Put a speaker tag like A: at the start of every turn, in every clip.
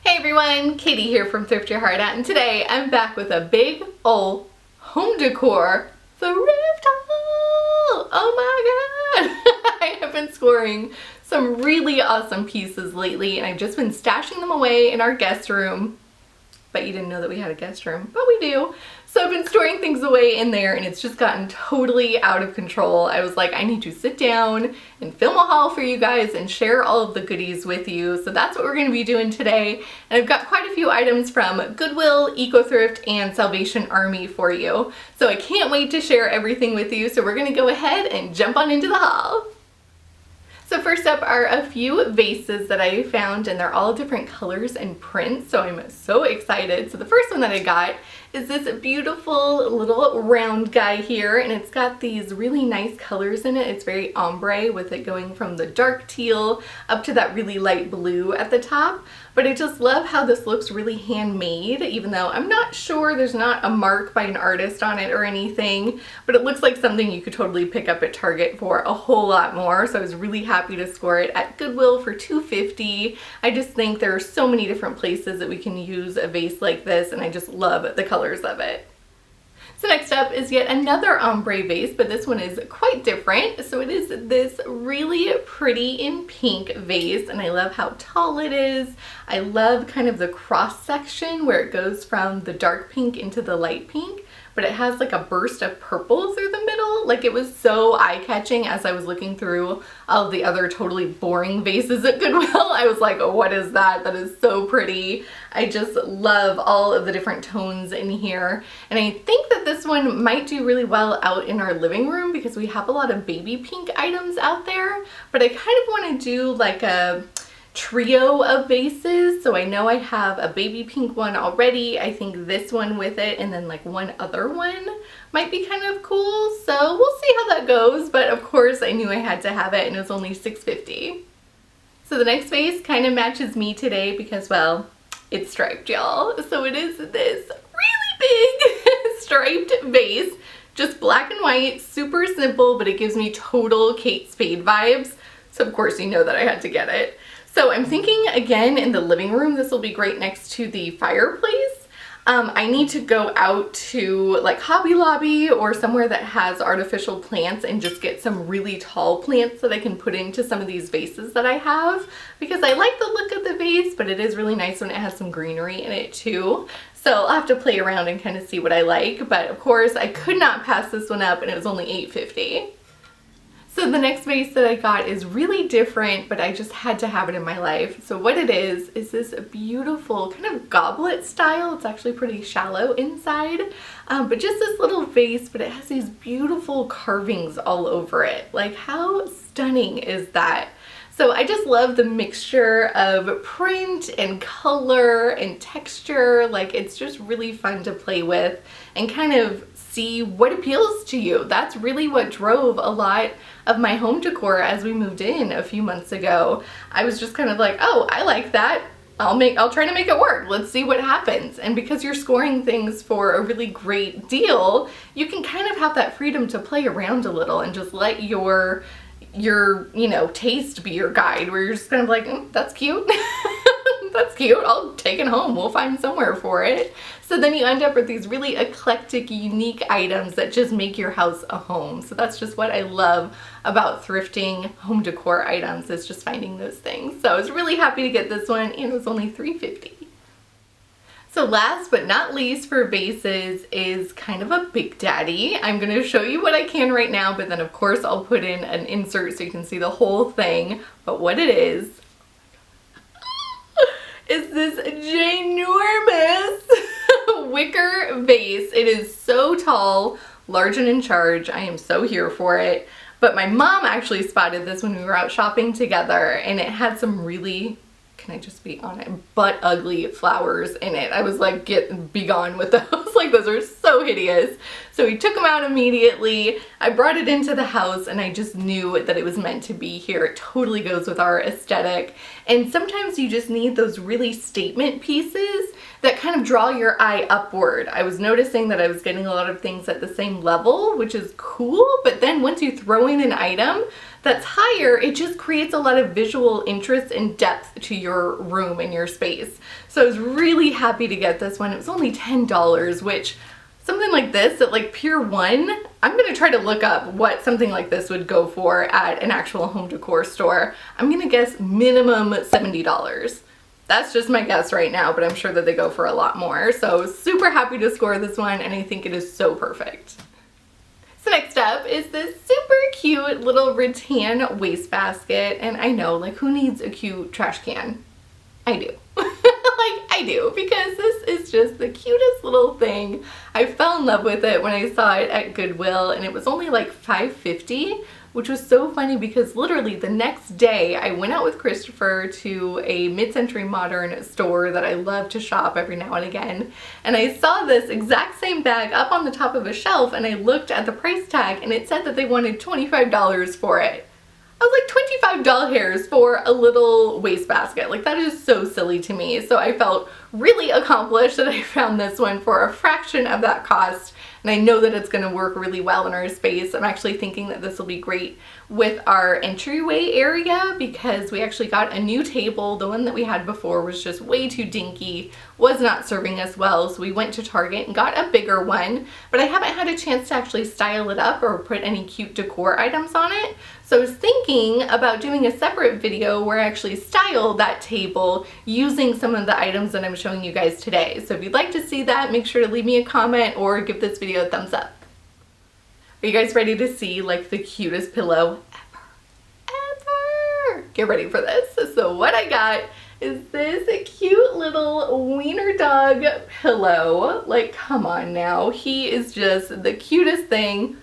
A: Hey everyone, Katie here from Thrift Your Heart Out, and today I'm back with a big ol' home decor thrift haul! Oh my god! I have been scoring some really awesome pieces lately, and I've just been stashing them away in our guest room. But you didn't know that we had a guest room, but we do. So I've been storing things away in there, and it's just gotten totally out of control. I was like, I need to sit down and film a haul for you guys and share all of the goodies with you. So that's what we're gonna be doing today. And I've got quite a few items from Goodwill, Eco Thrift, and Salvation Army for you. So I can't wait to share everything with you. So we're gonna go ahead and jump on into the haul. So first up are a few vases that I found, and they're all different colors and prints, so I'm so excited. So the first one that I got is this beautiful little round guy here, and it's got these really nice colors in it. It's very ombre, with it going from the dark teal up to that really light blue at the top. But I just love how this looks really handmade, even though I'm not sure, there's not a mark by an artist on it or anything, but it looks like something you could totally pick up at Target for a whole lot more. So I was really happy to score it at Goodwill for $2.50. I just think there are so many different places that we can use a vase like this, and I just love the colors of it. So next up is yet another ombre vase, but this one is quite different. So it is this really pretty in pink vase, and I love how tall it is. I love kind of the cross section where it goes from the dark pink into the light pink, but it has like a burst of purple through the middle. Like, it was so eye-catching as I was looking through all of the other totally boring vases at Goodwill. I was like, oh, what is that? That is so pretty. I just love all of the different tones in here. And I think that this one might do really well out in our living room because we have a lot of baby pink items out there. But I kind of want to do like a trio of vases. So I know I have a baby pink one already. I think this one with it, and then like one other one might be kind of cool. So we'll see how that goes. But of course I knew I had to have it, and it was only $6.50. So the next vase kind of matches me today because, well, it's striped, y'all. So it is this really big striped vase, just black and white, super simple, but it gives me total Kate Spade vibes. So of course you know that I had to get it. So I'm thinking, again, in the living room, this will be great next to the fireplace. I need to go out to like Hobby Lobby or somewhere that has artificial plants and just get some really tall plants that I can put into some of these vases that I have, because I like the look of the vase, but it is really nice when it has some greenery in it too. So I'll have to play around and kind of see what I like, but of course I could not pass this one up, and it was only $8.50. So the next vase that I got is really different, but I just had to have it in my life. So what it is this beautiful kind of goblet style. It's actually pretty shallow inside, but just this little vase, but it has these beautiful carvings all over it. Like, how stunning is that? So I just love the mixture of print and color and texture. Like, it's just really fun to play with and kind of see what appeals to you. That's really what drove a lot of my home decor as we moved in a few months ago. I was just kind of like, oh, I like that. I'll try to make it work. Let's see what happens. And because you're scoring things for a really great deal, you can kind of have that freedom to play around a little and just let your you know, taste be your guide, where you're just kind of like, that's cute. That's cute. I'll take it home. We'll find somewhere for it. So then you end up with these really eclectic, unique items that just make your house a home. So that's just what I love about thrifting home decor items, is just finding those things. So I was really happy to get this one, and it was only $3.50. So last but not least for vases is kind of a big daddy. I'm going to show you what I can right now, but then of course I'll put in an insert so you can see the whole thing. But what it is this ginormous wicker vase. It is so tall, large and in charge. I am so here for it. But my mom actually spotted this when we were out shopping together, and it had some really, can I just be honest, butt ugly flowers in it. I was like, be gone with those. Like, those are so so hideous. So we took them out immediately. I brought it into the house and I just knew that it was meant to be here. It totally goes with our aesthetic. And sometimes you just need those really statement pieces that kind of draw your eye upward. I was noticing that I was getting a lot of things at the same level, which is cool, but then once you throw in an item that's higher, it just creates a lot of visual interest and depth to your room and your space. So I was really happy to get this one. It was only $10, which something like this at like Pier 1, I'm gonna try to look up what something like this would go for at an actual home decor store. I'm gonna guess minimum $70. That's just my guess right now, but I'm sure that they go for a lot more. So super happy to score this one, and I think it is so perfect. So next up is this super cute little rattan wastebasket, and I know, like, who needs a cute trash can? I do. Like, I do, because this is just the cutest little thing. I fell in love with it when I saw it at Goodwill, and it was only like $5.50, which was so funny because literally the next day I went out with Christopher to a mid-century modern store that I love to shop every now and again, and I saw this exact same bag up on the top of a shelf, and I looked at the price tag and it said that they wanted $25 for it. I was like, $25 for a little wastebasket. Like, that is so silly to me. So I felt really accomplished that I found this one for a fraction of that cost. And I know that it's going to work really well in our space. I'm actually thinking that this will be great with our entryway area because we actually got a new table. The one that we had before was just way too dinky, was not serving us well. So we went to Target and got a bigger one, but I haven't had a chance to actually style it up or put any cute decor items on it. So I was thinking about doing a separate video where I actually style that table using some of the items that I'm showing you guys today. So if you'd like to see that, make sure to leave me a comment or give this video a thumbs up. Are you guys ready to see like the cutest pillow ever? Get ready for this. So what I got is this cute little Wiener Dog Pillow. Like, come on now. He is just the cutest thing.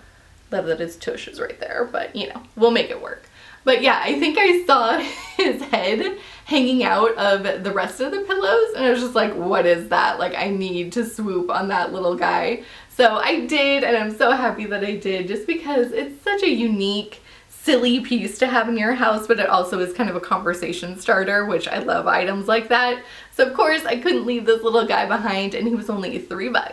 A: Love that his tush is right there, but you know, we'll make it work. But yeah, I think I saw his head hanging out of the rest of the pillows and I was just like, what is that? Like, I need to swoop on that little guy. So I did, and I'm so happy that I did, just because it's such a unique, silly piece to have in your house, but it also is kind of a conversation starter, which I love items like that. So of course I couldn't leave this little guy behind, and he was only $3.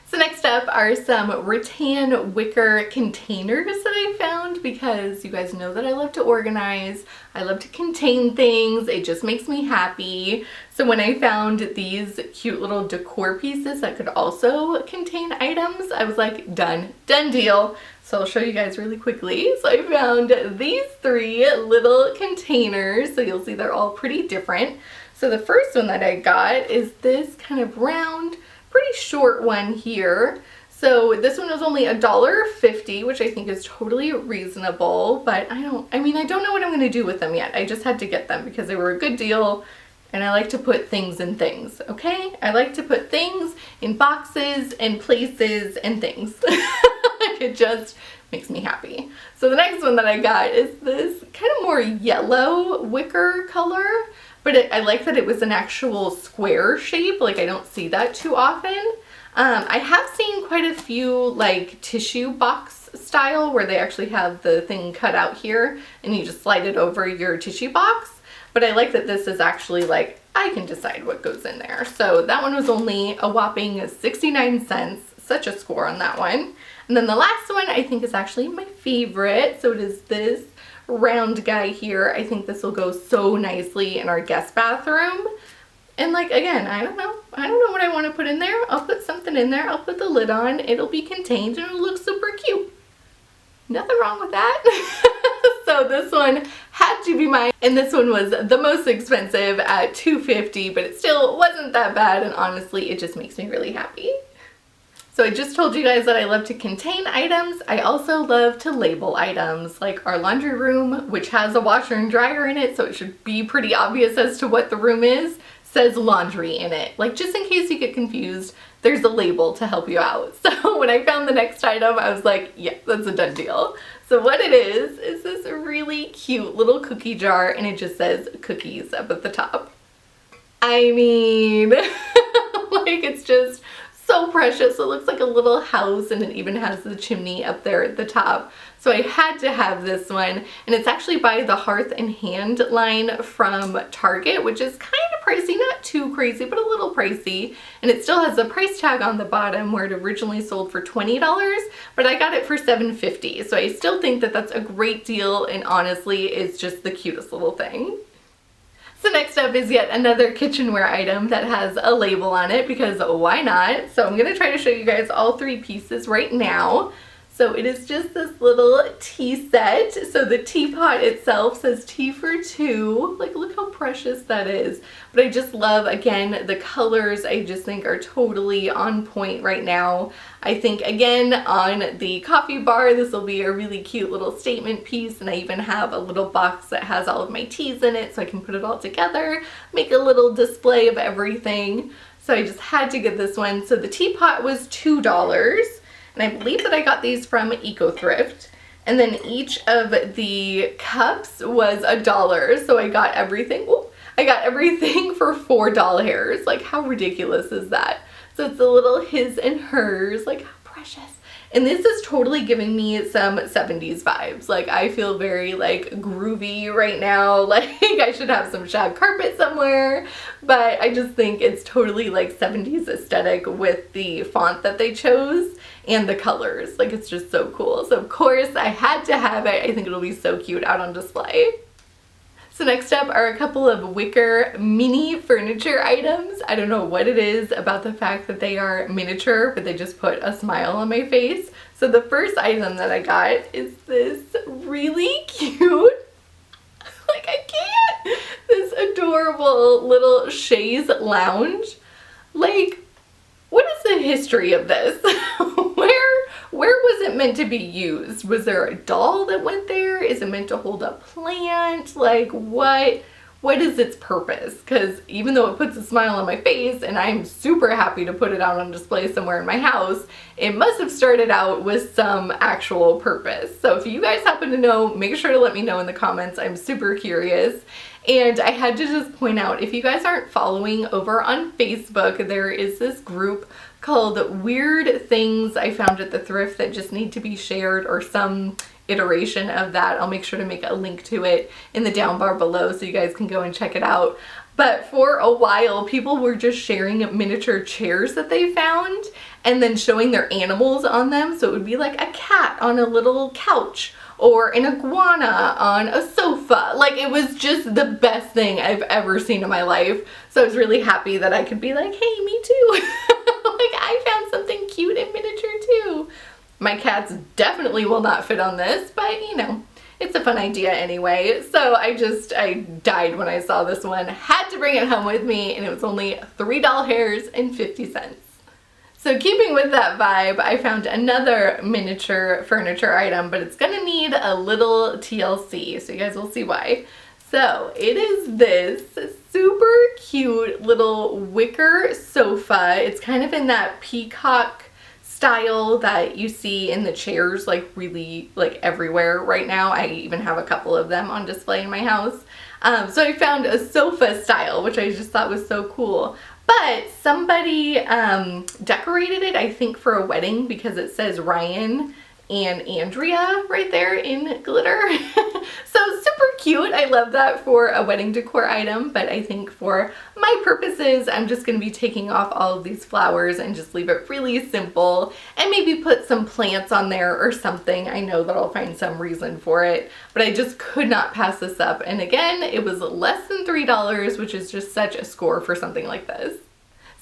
A: So next up are some rattan wicker containers that I found because you guys know that I love to organize. I love to contain things. It just makes me happy. So when I found these cute little decor pieces that could also contain items, I was like, done deal. So I'll show you guys really quickly. So I found these 3 little containers. So you'll see they're all pretty different. So the first one that I got is this kind of round, pretty short one here. So this one was only $1.50, which I think is totally reasonable, but I don't know what I'm gonna do with them yet. I just had to get them because they were a good deal, and I like to put things in things, okay? I like to put things in boxes and places and things. It just makes me happy. So the next one that I got is this kind of more yellow wicker color. But I like that it was an actual square shape. Like, I don't see that too often. I have seen quite a few like tissue box style where they actually have the thing cut out here and you just slide it over your tissue box. But I like that this is actually like, I can decide what goes in there. So that one was only a whopping 69 cents. Such a score on that one. And then the last one I think is actually my favorite. So it is this round guy here. I think this will go so nicely in our guest bathroom. And like, again, I don't know what I want to put in there. I'll put something in there. I'll put the lid on. It'll be contained and it'll look super cute. Nothing wrong with that. So this one had to be mine, and this one was the most expensive at $2.50, but it still wasn't that bad, and honestly it just makes me really happy. So I just told you guys that I love to contain items. I also love to label items, like our laundry room, which has a washer and dryer in it, so it should be pretty obvious as to what the room is, says laundry in it. Like, just in case you get confused, there's a label to help you out. So when I found the next item, I was like, yeah, that's a done deal. So what it is this really cute little cookie jar, and it just says cookies up at the top. I mean, like, it's just so precious. It looks like a little house, and it even has the chimney up there at the top. So I had to have this one, and it's actually by the Hearth and Hand line from Target, which is kind of pricey, not too crazy, but a little pricey. And it still has a price tag on the bottom where it originally sold for $20, but I got it for $7.50. So I still think that that's a great deal, and honestly, it's just the cutest little thing. So next up is yet another kitchenware item that has a label on it, because why not? So I'm going to try to show you guys all three pieces right now. So it is just this little tea set. So the teapot itself says tea for two. Like, look how precious that is. But I just love, again, the colors I just think are totally on point right now. I think, again, on the coffee bar, this will be a really cute little statement piece. And I even have a little box that has all of my teas in it, so I can put it all together, make a little display of everything. So I just had to get this one. So the teapot was $2. And I believe that I got these from Thrift. And then each of the cups was $1. So I got everything. Whoop, I got everything for $4. Like, how ridiculous is that? So it's a little his and hers. Like, how precious. And this is totally giving me some 70s vibes. Like, I feel very, like, groovy right now. Like, I should have some shag carpet somewhere. But I just think it's totally, like, 70s aesthetic with the font that they chose and the colors. Like, it's just so cool. So, of course, I had to have it. I think it'll be so cute out on display. So next up are a couple of wicker mini furniture items. I don't know what it is about the fact that they are miniature, but they just put a smile on my face. So the first item that I got is this really cute, like, I can't, this adorable little chaise lounge. Like, what is the history of this? Where was it meant to be used? Was there a doll that went there? Is it meant to hold a plant? Like, what is its purpose? Because even though it puts a smile on my face and I'm super happy to put it out on display somewhere in my house, it must have started out with some actual purpose. So if you guys happen to know, make sure to let me know in the comments. I'm super curious. And I had to just point out, if you guys aren't following over on Facebook, there is this group called Weird Things I Found at the Thrift that just need to be shared, or some iteration of that. I'll make sure to make a link to it in the down bar below so you guys can go and check it out. But for a while, people were just sharing miniature chairs that they found and then showing their animals on them. So it would be like a cat on a little couch, or an iguana on a sofa. Like, it was just the best thing I've ever seen in my life. So I was really happy that I could be like, hey, me too. Like, I found something cute and miniature too. My cats definitely will not fit on this, but you know, it's a fun idea anyway. So I died when I saw this one. Had to bring it home with me, and it was only $3.50. So keeping with that vibe, I found another miniature furniture item, but it's gonna need a little TLC, so you guys will see why. So it is this super cute little wicker sofa. It's kind of in that peacock style that you see in the chairs, like, really, like, everywhere right now. I even have a couple of them on display in my house. So I found a sofa style, which I just thought was so cool. But somebody decorated it, I think, for a wedding, because it says Ryan and Andrea right there in glitter. So super cute. I love that for a wedding decor item, but I think for my purposes, I'm just going to be taking off all of these flowers and just leave it really simple, and maybe put some plants on there or something. I know that I'll find some reason for it, but I just could not pass this up. And again, it was less than $3, which is just such a score for something like this.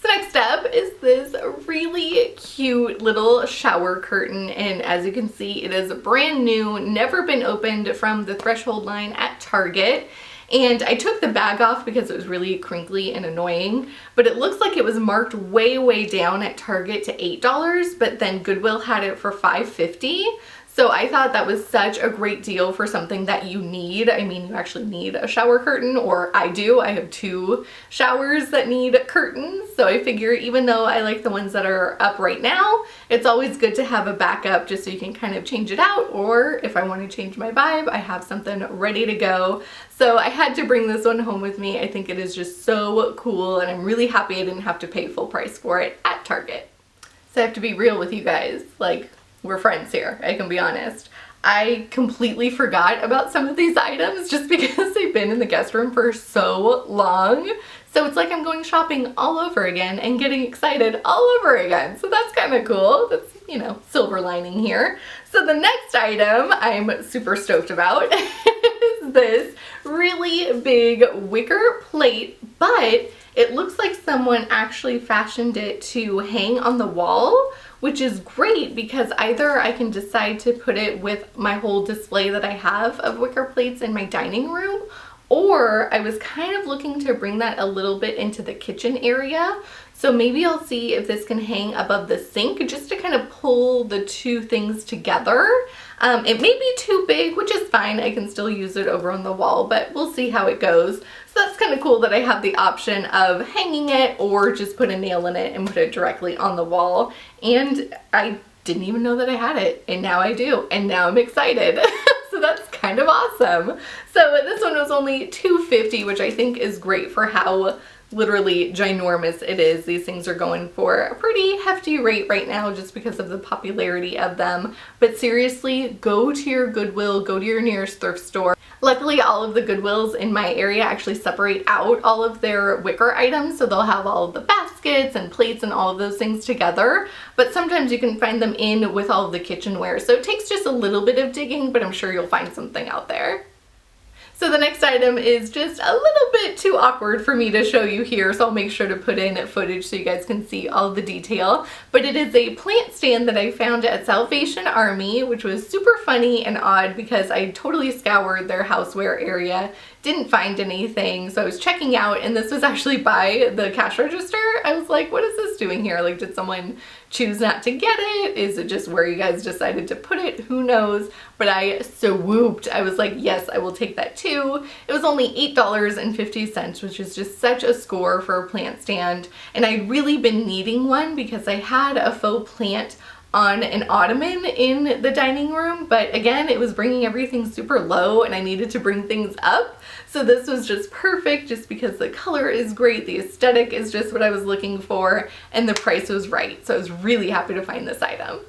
A: So next up is this really cute little shower curtain, and as you can see, it is brand new, never been opened, from the Threshold line at Target. And I took the bag off because it was really crinkly and annoying, but it looks like it was marked way down at Target to $8, but then Goodwill had it for $5.50. So I thought that was such a great deal for something that you need. I mean, you actually need a shower curtain, or I do. I have 2 showers that need curtains. So I figure, even though I like the ones that are up right now, it's always good to have a backup just so you can kind of change it out. Or if I want to change my vibe, I have something ready to go. So I had to bring this one home with me. I think it is just so cool, and I'm really happy I didn't have to pay full price for it at Target. So I have to be real with you guys. Like, we're friends here, I can be honest. I completely forgot about some of these items just because they've been in the guest room for so long. So it's like I'm going shopping all over again and getting excited all over again. So that's kind of cool. That's, you know, silver lining here. So the next item I'm super stoked about is this really big wicker plate, but it looks like someone actually fashioned it to hang on the wall, which is great because either I can decide to put it with my whole display that I have of wicker plates in my dining room, or I was kind of looking to bring that a little bit into the kitchen area. So maybe I'll see if this can hang above the sink just to kind of pull the two things together. It may be too big, which is fine. I can still use it over on the wall, but we'll see how it goes. So that's kind of cool that I have the option of hanging it or just put a nail in it and put it directly on the wall. And I didn't even know that I had it, and now I do, and now I'm excited. So that's kind of awesome. So this one was only $2.50, which I think is great for how literally ginormous it is. These things are going for a pretty hefty rate right now just because of the popularity of them. But seriously, go to your Goodwill, go to your nearest thrift store. Luckily, all of the Goodwills in my area actually separate out all of their wicker items, so they'll have all of the baskets and plates and all of those things together. But sometimes you can find them in with all of the kitchenware, so it takes just a little bit of digging, but I'm sure you'll find something out there. So the next item is just a little bit too awkward for me to show you here, so I'll make sure to put in footage so you guys can see all the detail. But it is a plant stand that I found at Salvation Army, which was super funny and odd because I totally scoured their houseware area, didn't find anything, so I was checking out, and this was actually by the cash register. I was like, what is this doing here? Like, did someone choose not to get it? Is it just where you guys decided to put it? Who knows? But I swooped. I was like, yes, I will take that too. It was only $8.50, which is just such a score for a plant stand. And I'd really been needing one because I had a faux plant on an ottoman in the dining room, but again, it was bringing everything super low and I needed to bring things up. So this was just perfect just because the color is great, the aesthetic is just what I was looking for, and the price was right. So I was really happy to find this item.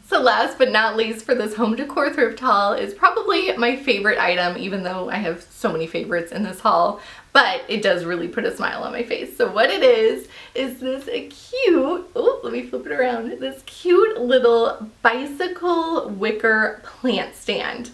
A: So last but not least for this home decor thrift haul is probably my favorite item, even though I have so many favorites in this haul, but it does really put a smile on my face. So what it is this cute, oh, let me flip it around, this cute little bicycle wicker plant stand.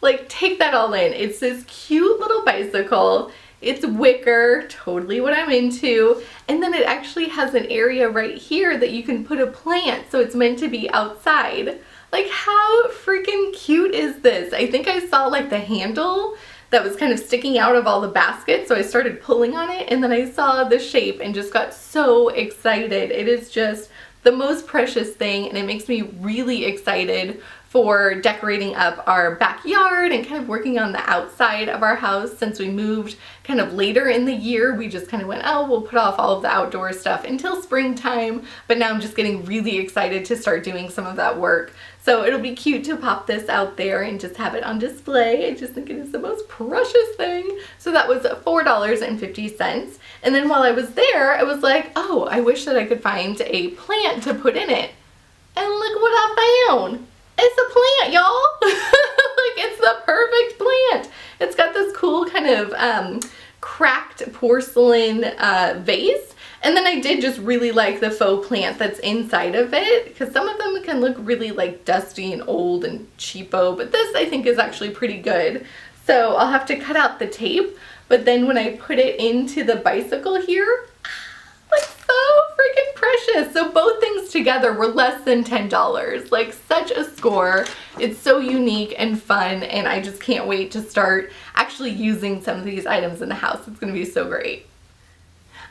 A: Like, take that all in. It's this cute little bicycle. It's wicker, totally what I'm into. And then it actually has an area right here that you can put a plant, so it's meant to be outside. Like, how freaking cute is this? I think I saw like the handle that was kind of sticking out of all the baskets, so I started pulling on it, and then I saw the shape and just got so excited. It is just the most precious thing, and it makes me really excited for decorating up our backyard and kind of working on the outside of our house. Since we moved kind of later in the year, we just kind of went, oh, we'll put off all of the outdoor stuff until springtime, but now I'm just getting really excited to start doing some of that work. So it'll be cute to pop this out there and just have it on display. I just think it is the most precious thing. So that was $4.50. And then while I was there, I was like, oh, I wish that I could find a plant to put in it. And look what I found. It's a plant, y'all. Like, it's the perfect plant. It's got this cool kind of cracked porcelain vase. And then I did just really like the faux plant that's inside of it, because some of them can look really like dusty and old and cheapo, but this I think is actually pretty good. So I'll have to cut out the tape, but then when I put it into the bicycle here, like, so freaking precious. So both things together were less than $10. Like, such a score. It's so unique and fun, and I just can't wait to start actually using some of these items in the house. It's gonna be so great.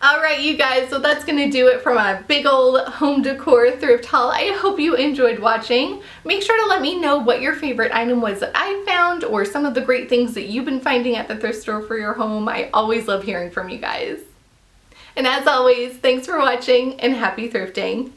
A: Alright, you guys, so that's going to do it for my big old home decor thrift haul. I hope you enjoyed watching. Make sure to let me know what your favorite item was that I found, or some of the great things that you've been finding at the thrift store for your home. I always love hearing from you guys. And as always, thanks for watching and happy thrifting.